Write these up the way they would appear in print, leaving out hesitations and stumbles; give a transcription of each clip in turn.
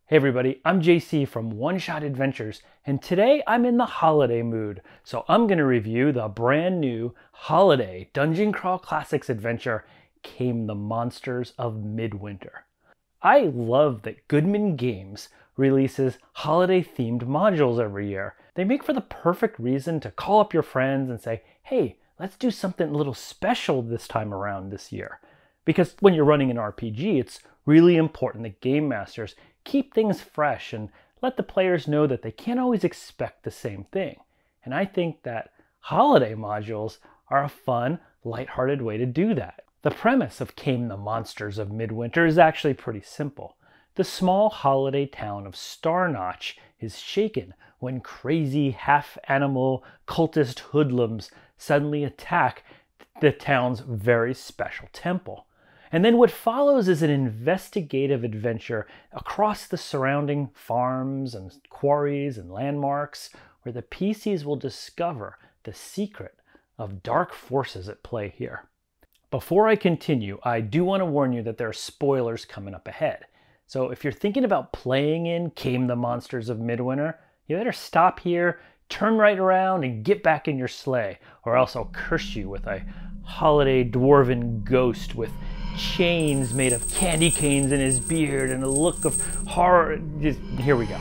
Hey everybody, I'm JC from One Shot Adventures, and today I'm in the holiday mood, so I'm going to review the brand new holiday Dungeon Crawl Classics adventure, Came the Monsters of Midwinter. I love that Goodman Games releases holiday-themed modules every year. They make for the perfect reason to call up your friends and say, hey, let's do something a little special this time around this year. Because when you're running an RPG, it's really important that game masters keep things fresh and let the players know that they can't always expect the same thing. And I think that holiday modules are a fun, lighthearted way to do that. The premise of Came the Monsters of Midwinter is actually pretty simple. The small holiday town of Starnotch is shaken when crazy half-animal cultist hoodlums suddenly attack the town's very special temple. And then what follows is an investigative adventure across the surrounding farms and quarries and landmarks where the PCs will discover the secret of dark forces at play here. Before I continue, I do want to warn you that there are spoilers coming up ahead. So if you're thinking about playing in Came the Monsters of Midwinter, you better stop here, turn right around, and get back in your sleigh, or else I'll curse you with a holiday dwarven ghost with chains made of candy canes in his beard and a look of horror. Just, here we go.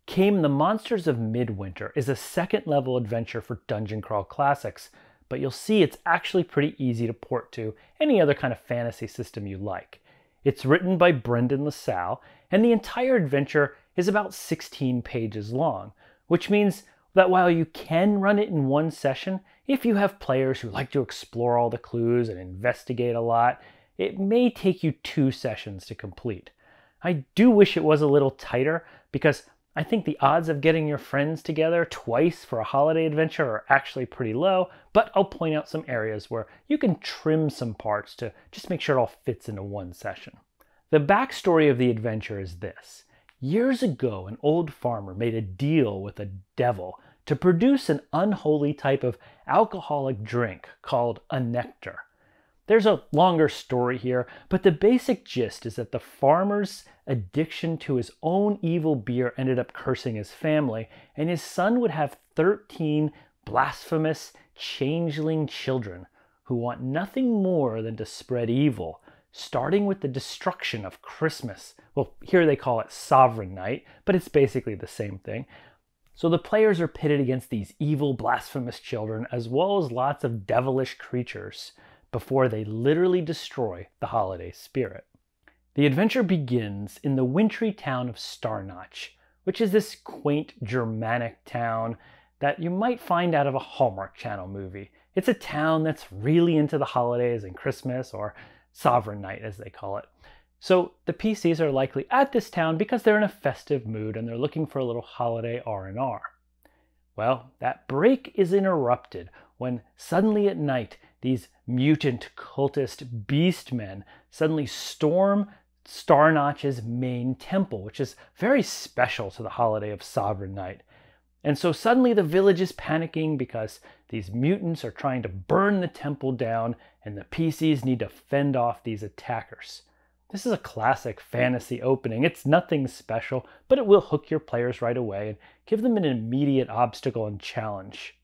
Came the Monsters of Midwinter is a second-level adventure for Dungeon Crawl Classics, but you'll see it's actually pretty easy to port to any other kind of fantasy system you like. It's written by Brendan LaSalle, and the entire adventure is about 16 pages long, which means that while you can run it in one session, if you have players who like to explore all the clues and investigate a lot, it may take you 2 sessions to complete. I do wish it was a little tighter, because I think the odds of getting your friends together twice for a holiday adventure are actually pretty low, but I'll point out some areas where you can trim some parts to just make sure it all fits into one session. The backstory of the adventure is this. Years ago, an old farmer made a deal with a devil to produce an unholy type of alcoholic drink called a nectar. There's a longer story here, but the basic gist is that the farmer's addiction to his own evil beer ended up cursing his family, and his son would have 13 blasphemous, changeling children who want nothing more than to spread evil, starting with the destruction of Christmas. Well, here they call it Sovereign Night, but it's basically the same thing. So the players are pitted against these evil, blasphemous children, as well as lots of devilish creatures, before they literally destroy the holiday spirit. The adventure begins in the wintry town of Starnotch, which is this quaint Germanic town that you might find out of a Hallmark Channel movie. It's a town that's really into the holidays and Christmas, or Sovereign Night as they call it. So the PCs are likely at this town because they're in a festive mood and they're looking for a little holiday R&R. Well, that break is interrupted when suddenly at night these mutant cultist beastmen suddenly storm Starnotch's main temple, which is very special to the holiday of Sovereign Night. And so suddenly the village is panicking because these mutants are trying to burn the temple down and the PCs need to fend off these attackers. This is a classic fantasy opening. It's nothing special, but it will hook your players right away and give them an immediate obstacle and challenge.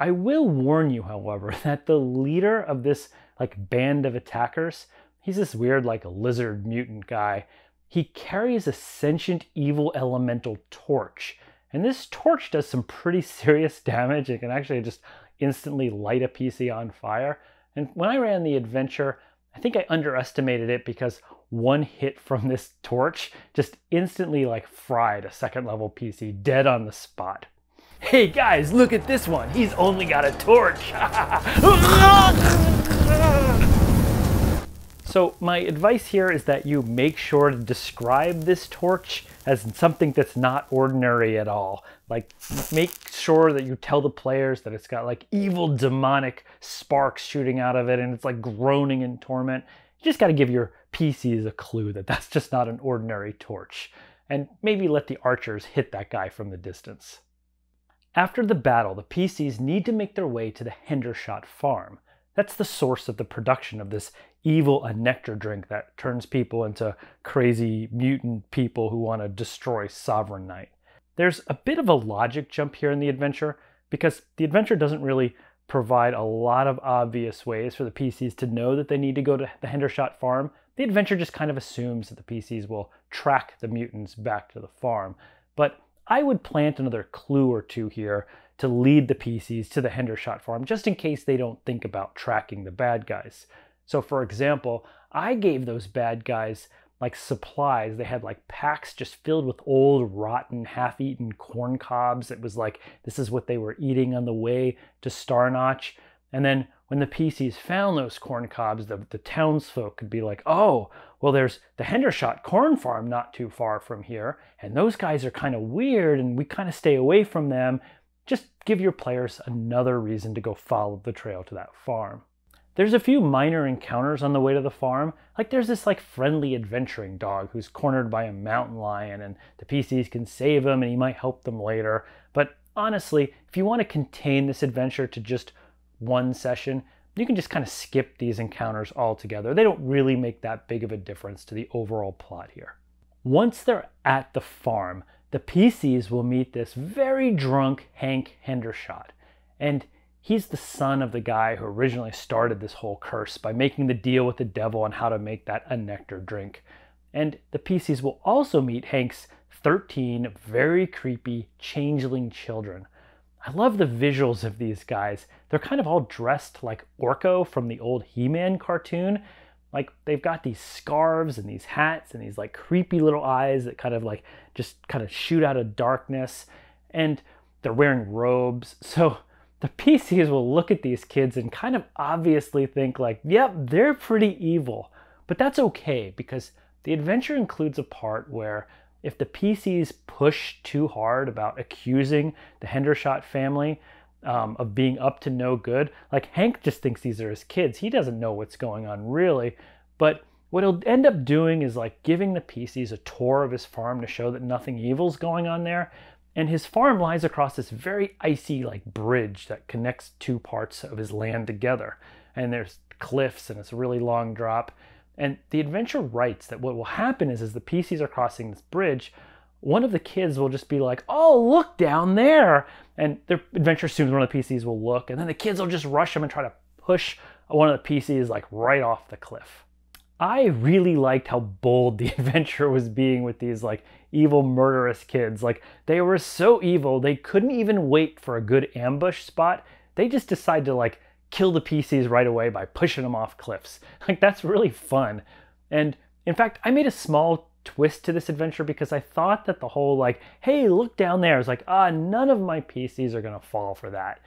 I will warn you, however, that the leader of this band of attackers, he's this weird lizard mutant guy. He carries a sentient evil elemental torch. And this torch does some pretty serious damage. It can actually just instantly light a PC on fire. And when I ran the adventure, I think I underestimated it because one hit from this torch just instantly fried a second level PC dead on the spot. Hey guys, look at this one. He's only got a torch. So my advice here is that you make sure to describe this torch as something that's not ordinary at all. Make sure that you tell the players that it's got evil demonic sparks shooting out of it and it's groaning in torment. You just got to give your PCs a clue that that's just not an ordinary torch. And maybe let the archers hit that guy from the distance. After the battle, the PCs need to make their way to the Hendershot farm. That's the source of the production of this evil nectar drink that turns people into crazy mutant people who want to destroy Sovereign Knight. There's a bit of a logic jump here in the adventure, because the adventure doesn't really provide a lot of obvious ways for the PCs to know that they need to go to the Hendershot farm. The adventure just kind of assumes that the PCs will track the mutants back to the farm. But I would plant another clue or two here to lead the PCs to the Hendershot farm, just in case they don't think about tracking the bad guys. So for example, I gave those bad guys like supplies. They had like packs just filled with old, rotten, half-eaten corn cobs. It was like, this is what they were eating on the way to Star Notch. And then when the PCs found those corn cobs, the townsfolk could be like, oh, well, there's the Hendershot corn farm not too far from here, and those guys are kind of weird, and we kind of stay away from them. Just give your players another reason to go follow the trail to that farm. There's a few minor encounters on the way to the farm. Like there's this like friendly adventuring dog who's cornered by a mountain lion, and the PCs can save him and he might help them later. But honestly, if you want to contain this adventure to just one session, you can just kind of skip these encounters altogether. They don't really make that big of a difference to the overall plot here. Once they're at the farm, the PCs will meet this very drunk Hank Hendershot. And he's the son of the guy who originally started this whole curse by making the deal with the devil on how to make that a nectar drink. And the PCs will also meet Hank's 13 very creepy changeling children. I love the visuals of these guys. They're kind of all dressed like Orko from the old He-Man cartoon. Like they've got these scarves and these hats and these like creepy little eyes that kind of like just kind of shoot out of darkness. And they're wearing robes. So the PCs will look at these kids and kind of obviously think like, yep, they're pretty evil. But that's okay, because the adventure includes a part where if the PCs push too hard about accusing the Hendershot family of being up to no good, like Hank just thinks these are his kids. He doesn't know what's going on really. But what he'll end up doing is like giving the PCs a tour of his farm to show that nothing evil's going on there. And his farm lies across this very icy like bridge that connects two parts of his land together. And there's cliffs and it's a really long drop. And the adventure writes that what will happen is as the PCs are crossing this bridge, one of the kids will just be like, oh, look down there. And their adventure assumes one of the PCs will look, and then the kids will just rush them and try to push one of the PCs like right off the cliff. I really liked how bold the adventure was being with these like evil murderous kids. Like they were so evil, they couldn't even wait for a good ambush spot. They just decided to like kill the PCs right away by pushing them off cliffs. Like that's really fun. And in fact, I made a small twist to this adventure because I thought that the whole like, hey, look down there, is like, none of my PCs are gonna fall for that.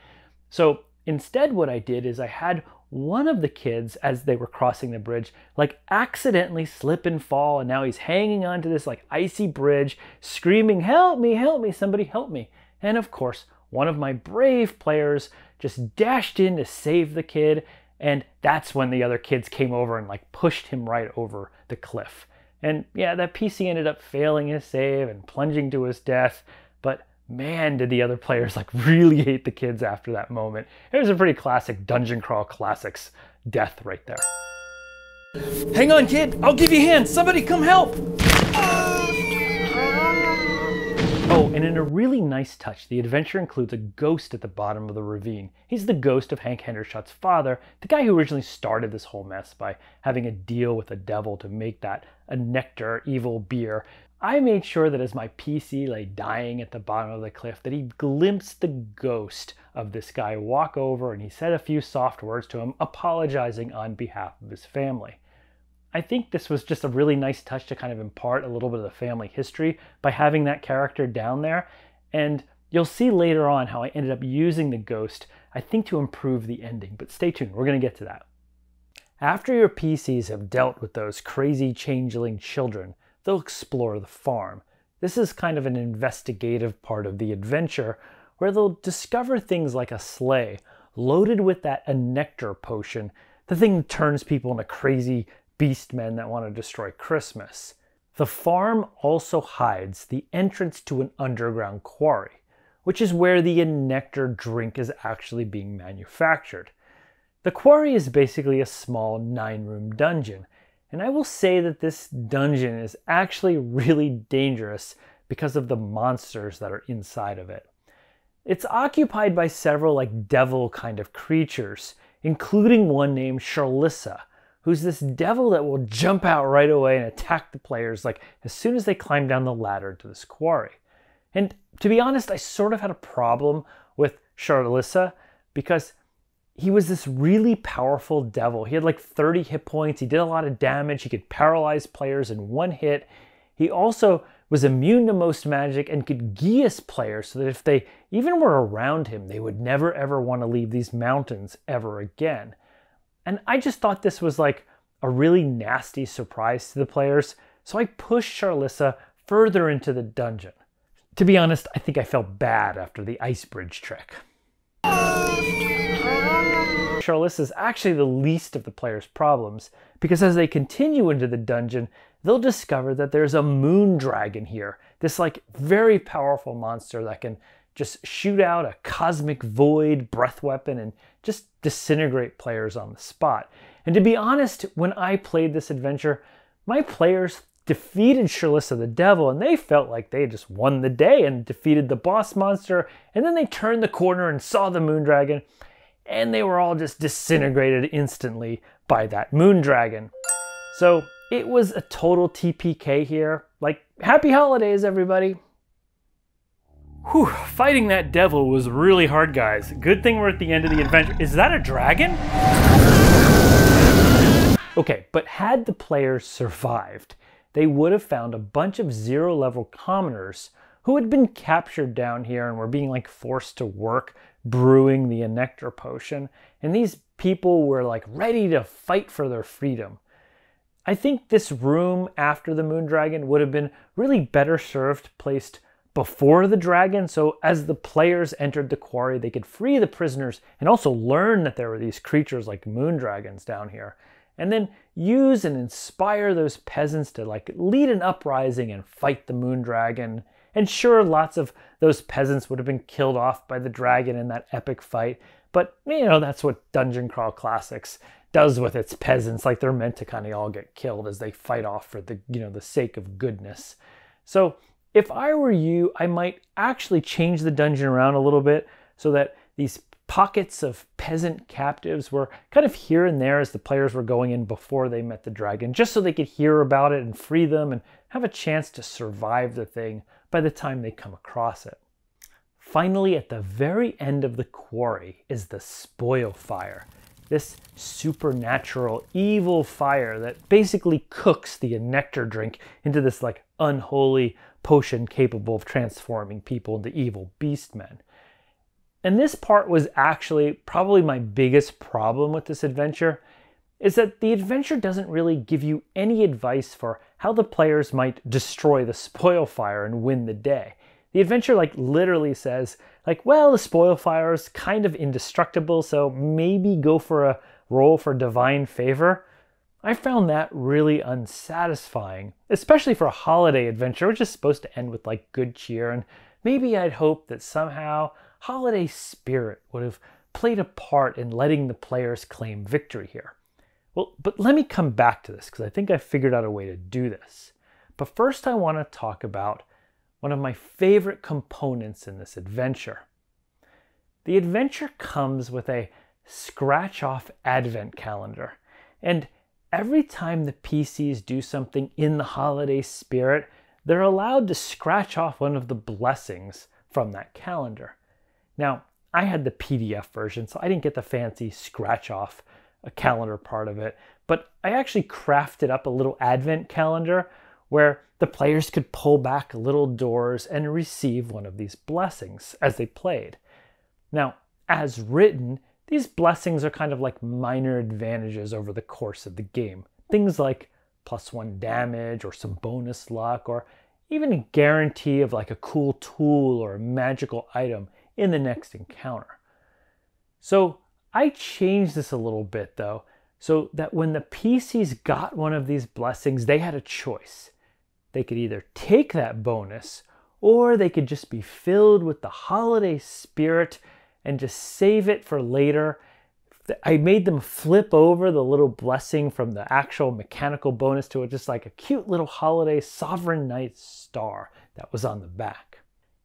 So instead what I did is I had one of the kids, as they were crossing the bridge, like accidentally slip and fall, and now he's hanging onto this like icy bridge, screaming, help me, somebody help me. And of course, one of my brave players just dashed in to save the kid, and that's when the other kids came over and like pushed him right over the cliff. And yeah, that PC ended up failing his save and plunging to his death, but man, did the other players like really hate the kids after that moment. It was a pretty classic Dungeon Crawl Classics death right there. Hang on, kid, I'll give you a hand. Somebody come help. Oh, and in a really nice touch, the adventure includes a ghost at the bottom of the ravine. He's the ghost of Hank Hendershot's father, the guy who originally started this whole mess by having a deal with the devil to make that a nectar evil beer. I made sure that as my PC lay dying at the bottom of the cliff, that he glimpsed the ghost of this guy walk over, and he said a few soft words to him, apologizing on behalf of his family. I think this was just a really nice touch to kind of impart a little bit of the family history by having that character down there. And you'll see later on how I ended up using the ghost, I think, to improve the ending. But stay tuned, we're going to get to that. After your PCs have dealt with those crazy changeling children, they'll explore the farm. This is kind of an investigative part of the adventure where they'll discover things like a sleigh loaded with that a nectar potion, the thing that turns people into crazy beastmen that want to destroy Christmas. The farm also hides the entrance to an underground quarry, which is where the nectar drink is actually being manufactured. The quarry is basically a small 9-room dungeon, and I will say that this dungeon is actually really dangerous because of the monsters that are inside of it. It's occupied by several devil kind of creatures, including one named Charlissa, who's this devil that will jump out right away and attack the players as soon as they climb down the ladder to this quarry. And to be honest, I sort of had a problem with Charlissa because he was this really powerful devil. He had 30 hit points, he did a lot of damage, he could paralyze players in one hit. He also was immune to most magic and could geas players so that if they even were around him, they would never ever want to leave these mountains ever again. And I just thought this was a really nasty surprise to the players, so I pushed Charlissa further into the dungeon. To be honest, I think I felt bad after the ice bridge trick. Charlissa is actually the least of the players' problems, because as they continue into the dungeon, they'll discover that there's a moon dragon here, this very powerful monster that can just shoot out a cosmic void breath weapon and just disintegrate players on the spot. And to be honest, when I played this adventure, my players defeated Charlissa the devil, and they felt like they just won the day and defeated the boss monster, and then they turned the corner and saw the moon dragon, and they were all just disintegrated instantly by that moon dragon. So it was a total TPK here. Happy holidays, everybody. Whew, fighting that devil was really hard, guys. Good thing we're at the end of the adventure. Is that a dragon? Okay, but had the players survived, they would have found a bunch of 0-level commoners who had been captured down here and were being forced to work brewing the nectar potion. And these people were ready to fight for their freedom. I think this room after the moon dragon would have been really better served placed before the dragon, so as the players entered the quarry, they could free the prisoners and also learn that there were these creatures like moon dragons down here, and then use and inspire those peasants to lead an uprising and fight the moon dragon. And sure, lots of those peasants would have been killed off by the dragon in that epic fight, but that's what Dungeon Crawl Classics does with its peasants. They're meant to kind of all get killed as they fight off for the the sake of goodness. So if I were you, I might actually change the dungeon around a little bit so that these pockets of peasant captives were kind of here and there as the players were going in before they met the dragon, just so they could hear about it and free them and have a chance to survive the thing by the time they come across it. Finally, at the very end of the quarry is the spoil fire. This supernatural evil fire that basically cooks the nectar drink into this unholy potion capable of transforming people into evil beastmen. And this part was actually probably my biggest problem with this adventure, is that the adventure doesn't really give you any advice for how the players might destroy the spoil fire and win the day. The adventure literally says well, the spoil fire is kind of indestructible, so maybe go for a roll for divine favor. I found that really unsatisfying, especially for a holiday adventure, which is supposed to end with good cheer, and maybe I'd hoped that somehow holiday spirit would have played a part in letting the players claim victory here. Well, but let me come back to this because I think I figured out a way to do this. But first I want to talk about one of my favorite components in this adventure. The adventure comes with a scratch-off advent calendar, and every time the PCs do something in the holiday spirit, they're allowed to scratch off one of the blessings from that calendar. Now, I had the PDF version, so I didn't get the fancy scratch off a calendar part of it, but I actually crafted up a little advent calendar where the players could pull back little doors and receive one of these blessings as they played. Now, as written, these blessings are kind of like minor advantages over the course of the game. Things like +1 damage or some bonus luck, or even a guarantee of like a cool tool or a magical item in the next encounter. So I changed this a little bit though, so that when the PCs got one of these blessings, they had a choice. They could either take that bonus, or they could just be filled with the holiday spirit and just save it for later, I made them flip over the little blessing from the actual mechanical bonus to it, just like a cute little holiday Sovereign Knight star that was on the back.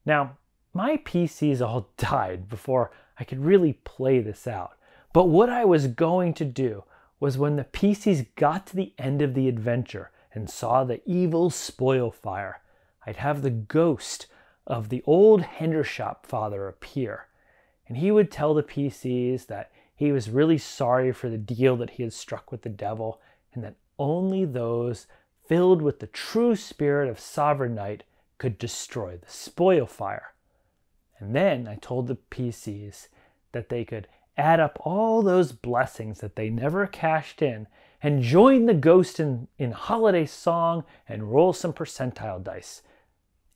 Now, my PCs all died before I could really play this out. But what I was going to do was, when the PCs got to the end of the adventure and saw the evil spoil fire, I'd have the ghost of the old Hendershot father appear. And he would tell the PCs that he was really sorry for the deal that he had struck with the devil, and that only those filled with the true spirit of Sovereign Knight could destroy the spoil fire. And then I told the PCs that they could add up all those blessings that they never cashed in and join the ghost in holiday song and roll some percentile dice.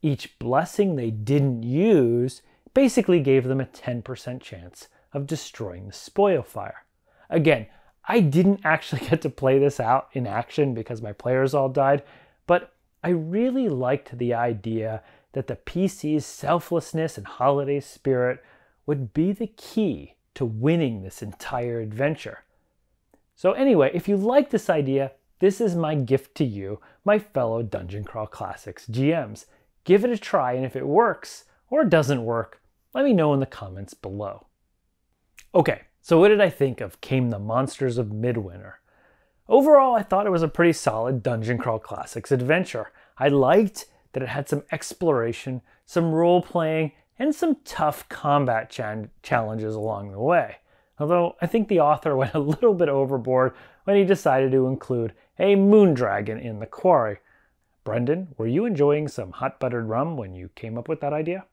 Each blessing they didn't use basically gave them a 10% chance of destroying the spoil fire. Again, I didn't actually get to play this out in action because my players all died, but I really liked the idea that the PC's selflessness and holiday spirit would be the key to winning this entire adventure. So anyway, if you like this idea, this is my gift to you, my fellow Dungeon Crawl Classics GMs. Give it a try, and if it works or doesn't work, let me know in the comments below. Okay, so what did I think of Came the Monsters of Midwinter? Overall, I thought it was a pretty solid Dungeon Crawl Classics adventure. I liked that it had some exploration, some role-playing, and some tough combat challenges along the way. Although I think the author went a little bit overboard when he decided to include a moon dragon in the quarry. Brendan, were you enjoying some hot buttered rum when you came up with that idea?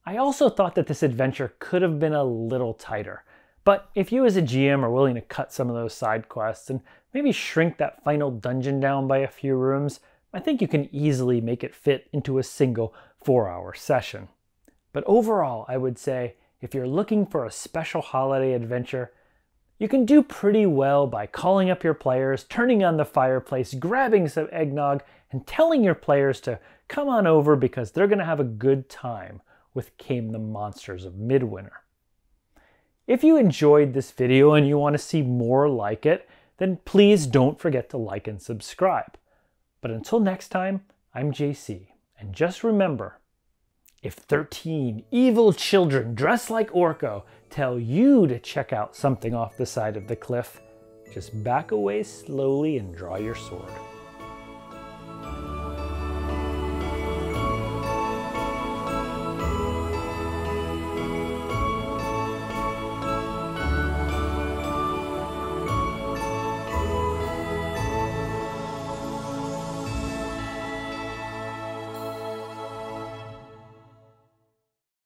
I also thought that this adventure could have been a little tighter, but if you as a GM are willing to cut some of those side quests and maybe shrink that final dungeon down by a few rooms, I think you can easily make it fit into a single 4-hour session. But overall, I would say if you're looking for a special holiday adventure, you can do pretty well by calling up your players, turning on the fireplace, grabbing some eggnog, and telling your players to come on over because they're going to have a good time with Came the Monsters of Midwinter. If you enjoyed this video and you want to see more like it, then please don't forget to like and subscribe. But until next time, I'm JC, and just remember, if 13 evil children dressed like Orko tell you to check out something off the side of the cliff, just back away slowly and draw your sword.